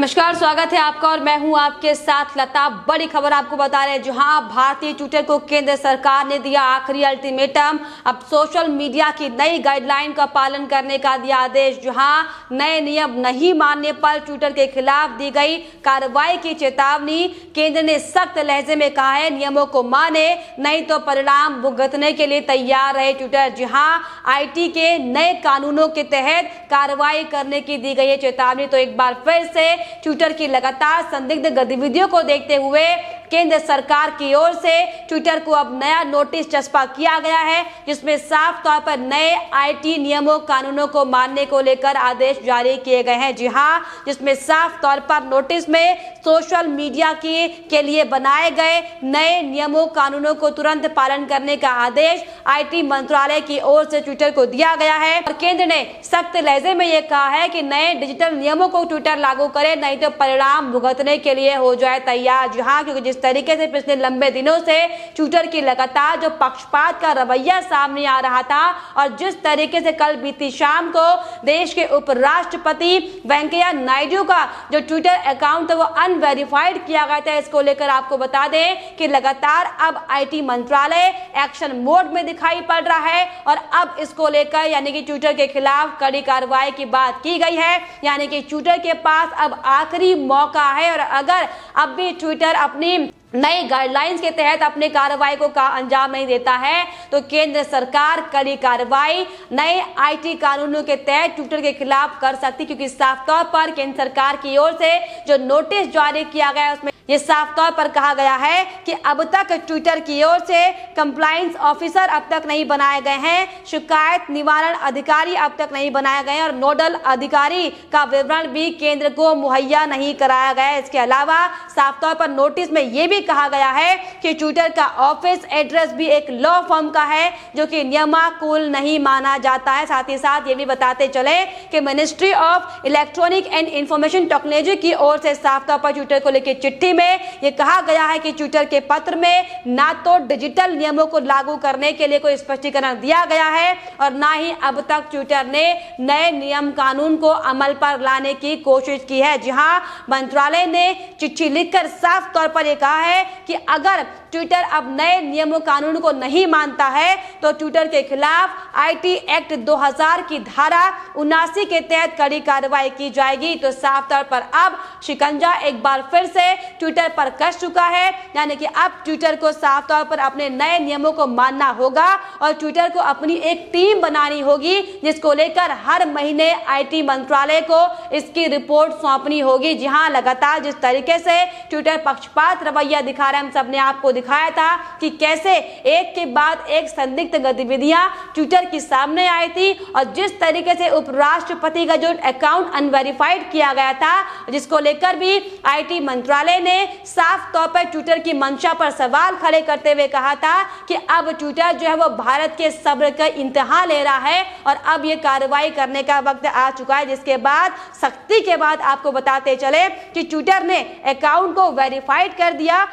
नमस्कार, स्वागत है आपका और मैं हूं आपके साथ लता। बड़ी खबर आपको बता रहे हैं, जहां भारतीय ट्विटर को केंद्र सरकार ने दिया आखिरी अल्टीमेटम। अब सोशल मीडिया की नई गाइडलाइन का पालन करने का दिया आदेश। जहां नए नियम नहीं मानने पर ट्विटर के खिलाफ दी गई कार्रवाई की चेतावनी। केंद्र ने सख्त लहजे में कहा है, नियमों को माने नहीं तो परिणाम भुगतने के लिए तैयार रहे ट्विटर। जहां IT के नए कानूनों के तहत कार्रवाई करने की दी गई है चेतावनी। तो एक बार फिर से ट्विटर की लगातार संदिग्ध गतिविधियों को देखते हुए केंद्र सरकार की ओर से ट्विटर को अब नया नोटिस चस्पा किया गया है, जिसमें साफ तौर पर नए IT नियमों कानूनों को मानने को लेकर आदेश जारी किए गए हैं। जी हां, जिसमें साफ तौर पर नोटिस में सोशल मीडिया के लिए बनाए गए नए नियमों कानूनों को तुरंत पालन करने का आदेश IT मंत्रालय की ओर से ट्विटर को दिया गया है। और केंद्र ने सख्त लहजे में यह कहा है कि नए डिजिटल नियमों को ट्विटर लागू करे, नहीं तो परिणाम भुगतने के लिए हो जाए तैयार। जी हां, क्योंकि जिस तरीके से पिछले लंबे दिनों से ट्विटर की लगातार जो पक्षपात का रवैया सामने आ रहा था, और जिस तरीके से कल बीती शाम को देश के उपराष्ट्रपति वेंकैया नायडू का जो ट्विटर अकाउंट है वो अनवेरिफाइड किया गया था, इसको लेकर आपको बता दें कि लगातार अब IT मंत्रालय एक्शन मोड में दिखाई पड़ रहा है। और अब इसको लेकर यानी कि ट्विटर के खिलाफ कड़ी कार्रवाई की बात की गई है। यानी कि ट्विटर के पास अब आखिरी मौका है, और अगर अब भी ट्विटर अपनी नई गाइडलाइंस के तहत अपने कार्रवाई को अंजाम नहीं देता है, तो केंद्र सरकार कड़ी कार्रवाई नए IT कानूनों के तहत ट्विटर के खिलाफ कर सकती, क्योंकि साफ तौर पर केंद्र सरकार की ओर से जो नोटिस जारी किया गया है उसमें ये साफ तौर पर कहा गया है कि अब तक ट्विटर की ओर से कंप्लायंस ऑफिसर अब तक नहीं बनाए गए हैं, शिकायत निवारण अधिकारी अब तक नहीं बनाए गए हैं, और नोडल अधिकारी का विवरण भी केंद्र को मुहैया नहीं कराया गया है। इसके अलावा साफ तौर पर नोटिस में यह भी कहा गया है कि ट्विटर का ऑफिस एड्रेस भी एक लॉ फर्म का है, जो कि नियमानुकूल नहीं माना जाता है। साथ ही साथ ये भी बताते चले कि ministry of electronic and information technology की ओर से साफ तौर पर ट्विटर को लेकर चिट्ठी में ये कहा गया है कि ट्विटर के पत्र में ना तो डिजिटल नियमों को लागू करने के लिए कोई स्पष्टीकरण दिया गया है, और ना ही अब तक ट्विटर ने नए नियम कानून को अमल पर लाने की कोशिश की है। जहां मंत्रालय ने चिट्ठी लिखकर साफ तौर पर यह कहा है कि अगर ट्विटर अब नए नियमों कानून को नहीं मानता है तो ट्विटर के खिलाफ IT एक्ट 2000 की धारा 79 के तहत कड़ी कार्रवाई की जाएगी। तो साफ तौर पर अब शिकंजा एक बार फिर से ट्विटर पर कस चुका है। यानी कि अब ट्विटर को साफ तौर पर अपने नए नियमों को मानना होगा, और ट्विटर को अपनी एक टीम बनानी होगी, जिसको लेकर हर महीने IT मंत्रालय को इसकी रिपोर्ट सौंपनी होगी। जी हां, लगातार जिस तरीके से ट्विटर पक्षपात रवैया दिखा रहा है, हम सबने आपको दिखाया था कि कैसे एक के बाद एक संदिग्ध गतिविधियां ट्विटर की सामने आई थी, और जिस तरीके से उपराष्ट्रपति का जो अकाउंट अनवेरिफाइड किया गया था, जिसको लेकर भी IT मंत्रालय ने साफ तौर पर ट्विटर की मंशा पर सवाल खड़े करते हुए कहा था कि अब ट्विटर जो है वो भारत के सब्र का इम्तिहान ले रहा है, और अब ये कार्रवाई करने का वक्त आ चुका है। जिसके बाद सख्ती के बाद आपको बताते चले कि ट्विटर ने अकाउंट को वेरीफाइड कर दिया,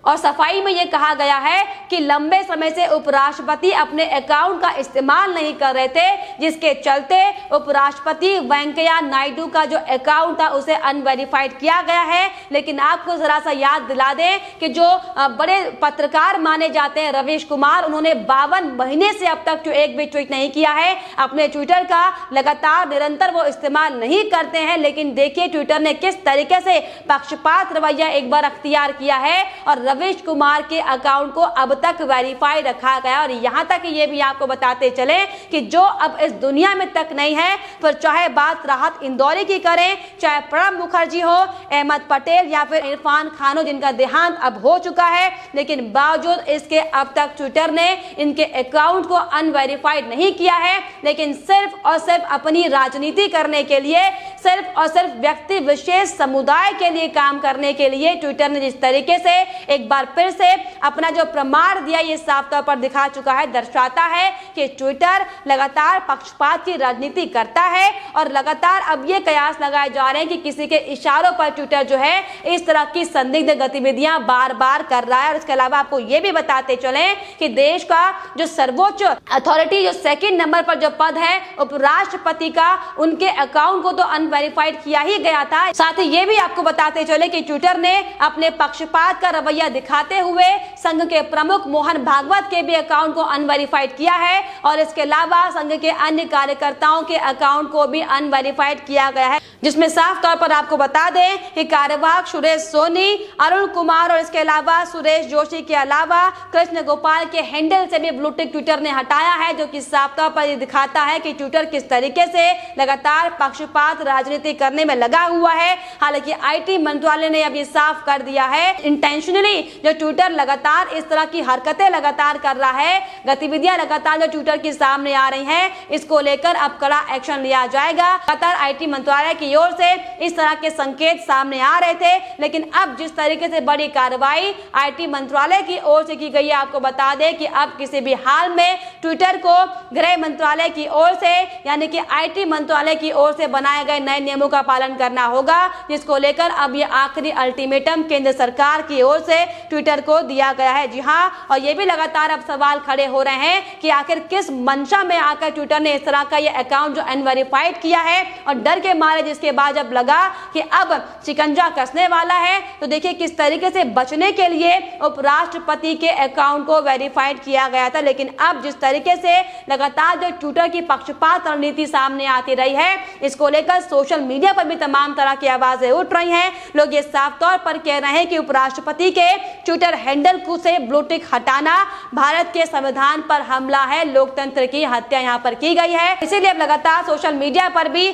और सफाई में यह कहा गया है कि लंबे समय से उपराष्ट्रपति अपने अकाउंट का इस्तेमाल नहीं कर रहे थे, जिसके चलते उपराष्ट्रपति वेंकैया नायडू का जो अकाउंट था उसे अनवेरिफाइड किया गया है। लेकिन आपको जरा सा याद दिला दें कि जो बड़े पत्रकार माने जाते हैं रवीश कुमार, उन्होंने 52 महीने से अब तक जो एक भी ट्वीट नहीं किया है अपने ट्विटर का, लगातार निरंतर वो इस्तेमाल नहीं करते हैं। लेकिन देखिए ट्विटर ने किस तरीके से पक्षपात रवैया एक बार अख्तियार किया है, और रवीश कुमार के अकाउंट को अब तक वेरीफाई रखा गया। और यहां तक ये भी आपको बताते चले कि जो अब इस दुनिया में तक नहीं है, फिर चाहे बात राहत इंदौरी की करें, चाहे प्रणब मुखर्जी हो, अहमद पटेल या फिर इरफान खान हो, जिनका देहांत अब हो चुका है, लेकिन बावजूद इसके अब तक ट्विटर ने इनके अकाउंट को अनवेरिफाइड नहीं किया है। लेकिन सिर्फ और सिर्फ अपनी राजनीति करने के लिए, सिर्फ और सिर्फ व्यक्ति विशेष समुदाय के लिए काम करने के लिए ट्विटर ने जिस तरीके से एक एक बार फिर से अपना जो प्रमाण दिया ये साफ तौर पर दिखा चुका है, दर्शाता है कि ट्विटर लगातार पक्षपात की राजनीति करता है और लगातार अब ये कयास लगाए जा रहे हैं कि किसी के इशारों पर ट्विटर जो है इस तरह की संदिग्ध गतिविधियां बार बार कर रहा है। और इसके अलावा आपको ये भी बताते चले कि देश का जो सर्वोच्च अथॉरिटी जो सेकंड नंबर पर जो पद है उपराष्ट्रपति का, उनके अकाउंट को तो अनवेरिफाइड किया ही गया था। साथ ही ये भी आपको बताते चले कि ट्विटर ने अपने पक्षपात का रवैया दिखाते हुए संघ के प्रमुख मोहन भागवत के भी अकाउंट को अनवेरिफाइड किया है और इसके अलावा संघ के अन्य कार्यकर्ताओं के अकाउंट को भी अनवेरिफाइड किया गया है, जिसमें साफ तौर पर आपको बता दें कि कार्यवाहक सुरेश सोनी, अरुण कुमार और इसके अलावा सुरेश जोशी के अलावा कृष्ण गोपाल के हैंडल से भी ब्लू टिक ट्विटर ने हटाया है, जो कि साफ तौर पर ये दिखाता है कि ट्विटर किस तरीके से लगातार पक्षपात राजनीति करने में लगा हुआ है। हालांकि आईटी मंत्रालय ने अब ये साफ कर दिया है इंटेंशनली जो ट्विटर लगातार इस तरह की हरकतें लगातार कर रहा है, गतिविधियां लगातार जो ट्विटर के सामने आ रही हैं, इसको लेकर अब कड़ा एक्शन लिया जाएगा। लगातार आईटी मंत्रालय की ओर से इस तरह के संकेत सामने आ रहे थे, लेकिन अब जिस तरीके से बड़ी कार्रवाई आईटी मंत्रालय की ओर से की गई है, आपको बता दें कि अब किसी भी हाल में ट्विटर को गृह मंत्रालय की ओर से यानी कि आईटी मंत्रालय की ओर से बनाए गए नए नियमों का पालन करना होगा, जिसको लेकर अब ये आखिरी अल्टीमेटम केंद्र सरकार की ओर से ट्विटर को दिया गया है। जी हां, और ये भी लगातार अब सवाल खड़े हो रहे हैं कि आखिर किस मंशा में आकर ट्विटर ने इस तरह का ये अकाउंट जो अनवेरिफाइड किया है, और डर के मारे जिसके बाद जब लगा कि अब शिकंजा कसने वाला है, तो देखिए किस तरीके से बचने के लिए उपराष्ट्रपति के अकाउंट को वेरीफाइड किया गया था। लेकिन अब जिस तरीके से लगातार जो ट्विटर की पक्षपात रणनीति सामने आती रही है, इसको लेकर सोशल मीडिया पर भी तमाम तरह की आवाजें उठ रही हैं। लोग ये साफ तौर पर कह रहे हैं कि उपराष्ट्रपति के ट्विटर हैंडल को से ब्लू टिक हटाना भारत के संविधान पर हमला है, लोकतंत्र की हत्या यहाँ पर की गई है। इसीलिए अब लगातार सोशल मीडिया पर भी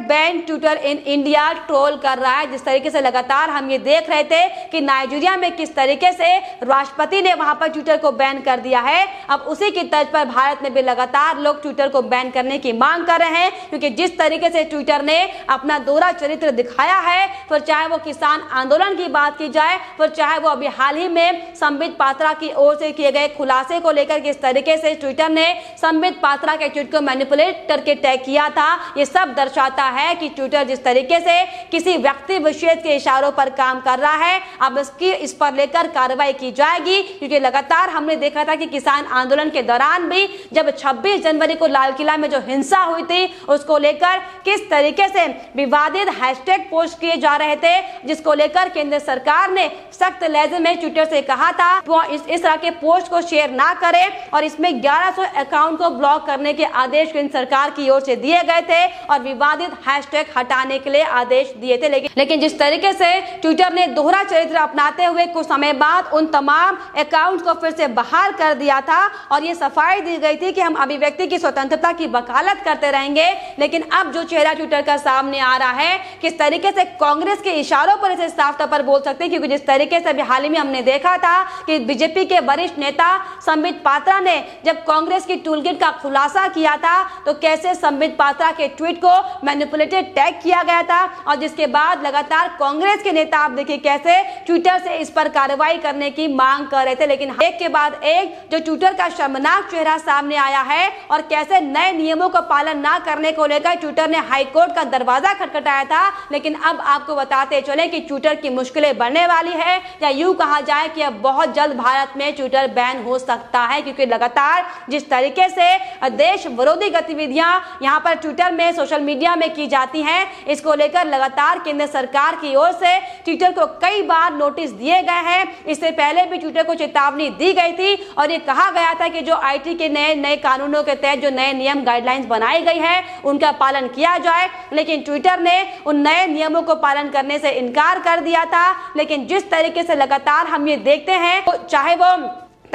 #ban Twitter in India troll कर रहा है। जिस तरीके से लगातार हम ये देख रहे थे कि नाइजीरिया में किस तरीके से राष्ट्रपति ने वहां पर ट्विटर को बैन कर दिया है, अब उसी की तर्ज पर भारत में भी लगातार लोग ट्विटर को बैन करने की मांग कर रहे हैं, क्योंकि जिस तरीके से ट्विटर ने अपना दोहरा चरित्र दिखाया है, फिर चाहे वो किसान आंदोलन की बात की जाए, फिर चाहे वो अभी हाल ही में संबित पात्रा की ओर से किए गए खुलासे को लेकर किस तरीके से ट्विटर ने संबित पात्रा के ट्वीट को मैनिपुलेट करके टैग किया था, ये सब दर्शाता है कि ट्विटर जिस तरीके से किसी व्यक्ति विशेष के इशारों पर काम कर रहा है, अब इस पर लेकर कार्रवाई की जाएगी। क्योंकि लगातार हमने देखा था कि किसान आंदोलन के दौरान भी जब 26 जनवरी को लाल किला में जो हिंसा हुई थी, उसको लेकर किस तरीके से विवादित हैशटैग पोस्ट किए जा रहे थे, जिसको लेकर केंद्र सरकार ने सख्त लहजे में ट्विटर से कहा था वो इस तरह के पोस्ट को शेयर ना करे, और इसमें 1100 अकाउंट को ब्लॉक करने के आदेश केंद्र सरकार की ओर से दिए गए थे और विवादित हैशटैग हटाने के लिए आदेश दिए थे। लेकिन जिस तरीके से ट्विटर ने दोहरा चरित्र अपनाते हुए कुछ समय बाद उन तमाम अकाउंट को फिर से बहाल कर दिया था और ये सफाई दी गई थी कि हम अभिव्यक्ति की स्वतंत्रता की वकालत करते रहेंगे। लेकिन अब जो चेहरा ट्विटर का सामने आ रहा है, किस तरीके से कांग्रेस के इशारों पर इसे साफ तौर पर बोल सकते हैं, क्योंकि जिस तरीके से अभी हाल ही में हमने देखा था कि बीजेपी के वरिष्ठ नेता संबित पात्रा ने जब कांग्रेस की टूलकिट का खुलासा किया था, तो कैसे संबित पात्रा के ट्वीट को मैनिपुलेटेड टैग किया गया था, और जिसके बाद लगातार कांग्रेस के नेता आप देखिए कैसे ट्विटर से इस पर कार्रवाई करने की मांग कर रहे थे। लेकिन एक के बाद एक जो ट्विटर का शर्मनाक चेहरा सामने आया है और कैसे नए नियमों का पालन ना करने को लेकर ट्विटर ने हाईकोर्ट का दरवाजा खटखटाया था। लेकिन अब आपको बताते चले कि ट्विटर की मुश्किलें बढ़ने वाली है, या यूं कहा जाए कि अब बहुत जल्द भारत में ट्विटर बैन हो सकता है, क्योंकि लगातार जिस तरीके से देश विरोधी गतिविधियां यहां पर ट्विटर में सोशल मीडिया में की जाती हैं, इसको लेकर लगातार केंद्र सरकार की ओर से ट्विटर को कई बार नोटिस दिए गए हैं। इससे पहले भी ट्विटर को चेतावनी दी गई थी और ये कहा गया था कि जो आईटी के नए कानूनों के तहत जो नए नियम गाइडलाइंस बनाई गई है उनका पालन किया जाए। लेकिन ट्विटर ने उन नए नियमों को पालन करने से इनकार कर दिया था। लेकिन जिस तरीके से लगातार हम ये देखते हैं, चाहे वो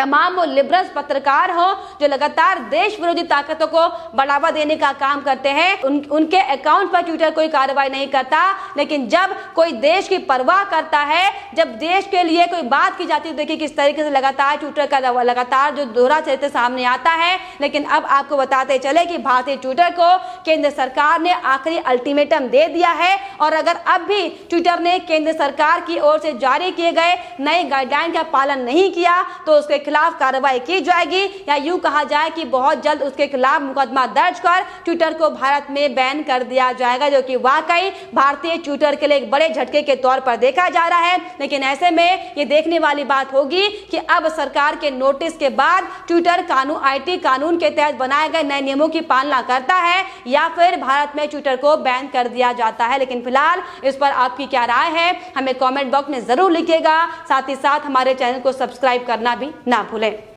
तमाम वो लिबरल पत्रकार हो जो लगातार देश विरोधी ताकतों को बढ़ावा देने का काम करते हैं, उनके अकाउंट पर ट्विटर कोई कार्रवाई नहीं करता। लेकिन जब कोई देश की परवाह करता है, जब देश के लिए कोई बात की जाती है, देखिए किस तरीके से लगातार ट्विटर का लगातार जो दोहरा चरित्र सामने आता है। लेकिन अब आपको बताते चले कि भारतीय ट्विटर को केंद्र सरकार ने आखिरी अल्टीमेटम दे दिया है और अगर अब भी ट्विटर ने केंद्र सरकार की ओर से जारी किए गए नए गाइडलाइन का पालन नहीं किया तो उसके खिलाफ कार्रवाई की जाएगी, या यूं कहा जाए कि बहुत जल्द उसके खिलाफ मुकदमा दर्ज कर ट्विटर को भारत में बैन कर दिया जाएगा, जो कि वाकई भारतीय ट्विटर के लिए एक बड़े झटके के तौर पर देखा जा रहा है। लेकिन ऐसे में ये देखने वाली बात होगी कि अब सरकार के नोटिस के बाद ट्विटर आईटी कानून के तहत बनाए गए नए नियमों की पालना करता है या फिर भारत में ट्विटर को बैन कर दिया जाता है। लेकिन फिलहाल इस पर आपकी क्या राय है हमें कमेंट बॉक्स में जरूर लिखिएगा। साथ ही साथ हमारे चैनल को सब्सक्राइब करना भी ना भूलें।